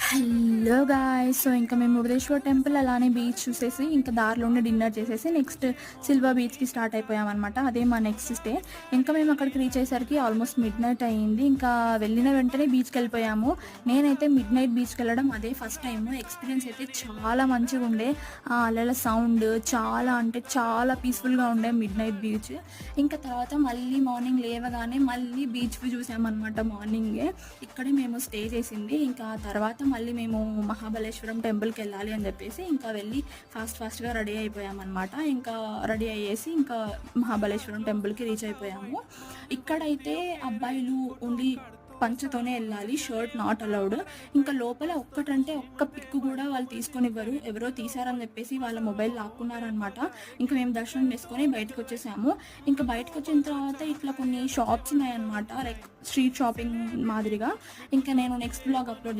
Hello guys! So, ఇంకా మేము Murudeshwar temple అలానే బీచ్ చూసేసి ఇంకా దారిలోనే డిన్నర్ చేసేసి నెక్స్ట్ సిల్వా బీచ్‌కి స్టార్ట్ అయిపోయామనమాట. అదే మా నెక్స్ట్ స్టే. ఇంకా మేము అక్కడికి రీచ్ అయ్యేసరికి ఆల్మోస్ట్ మిడ్‌నైట్ అయింది. ఇంకా వెళ్ళిన వెంటనే బీచ్‌కెళ్ళిపోయాము. నేనైతే మిడ్‌నైట్ బీచ్‌కెళ్ళడం అదే ఫస్ట్ టైము. ఎక్స్‌పీరియన్స్ అయితే చాలా మంచిగుండే. ఆ అలల సౌండ్ చాలా అంటే చాలా పీస్‌ఫుల్‌గా ఉండే మిడ్‌నైట్ బీచ్. ఇంకా తర్వాత మళ్ళీ మార్నింగ్ లేవగానే మళ్ళీ బీచ్ వ్యూ చూసామనమాట మార్నింగే. ఇక్కడే మేము స్టే చేసింది. ఇంకా తర్వాత మళ్ళీ మేము మహాబలేశ్వరం టెంపుల్‌కెళ్ళాలి అని చెప్పేసి ఇంకా వెళ్ళి ఫాస్ట్‌గా రెడీ అయిపోయామనమాట. ఇంకా రెడీ అయ్యేసి ఇంకా మహాబలేశ్వరం టెంపుల్‌కి రీచ్ అయిపోయాము. ఇక్కడైతే అబ్బాయిలు ఓన్లీ పంచతోనే ఎళ్ళాలి. Shirt not allowed. ఇంకా లోపల ఒక్కటంటే ఒక్క పిక్ కూడా వాళ్ళు తీసుకోనివ్వరు. ఎవరో తీశారని చెప్పేసి వాళ్ళ మొబైల్ లాక్కున్నారనమాట. ఇంకా మేము దర్శనం చేసుకొని బయటకొచ్చేసాము. ఇంకా బయటకొచ్చిన తర్వాత ఇట్లా కొన్ని షాప్స్ ఉన్నాయన్నమాట. లైక్ స్ట్రీట్ షాపింగ్ మాదిరిగా. ఇంకా నేను నెక్స్ట్ వ్లాగ్ అప్‌లోడ్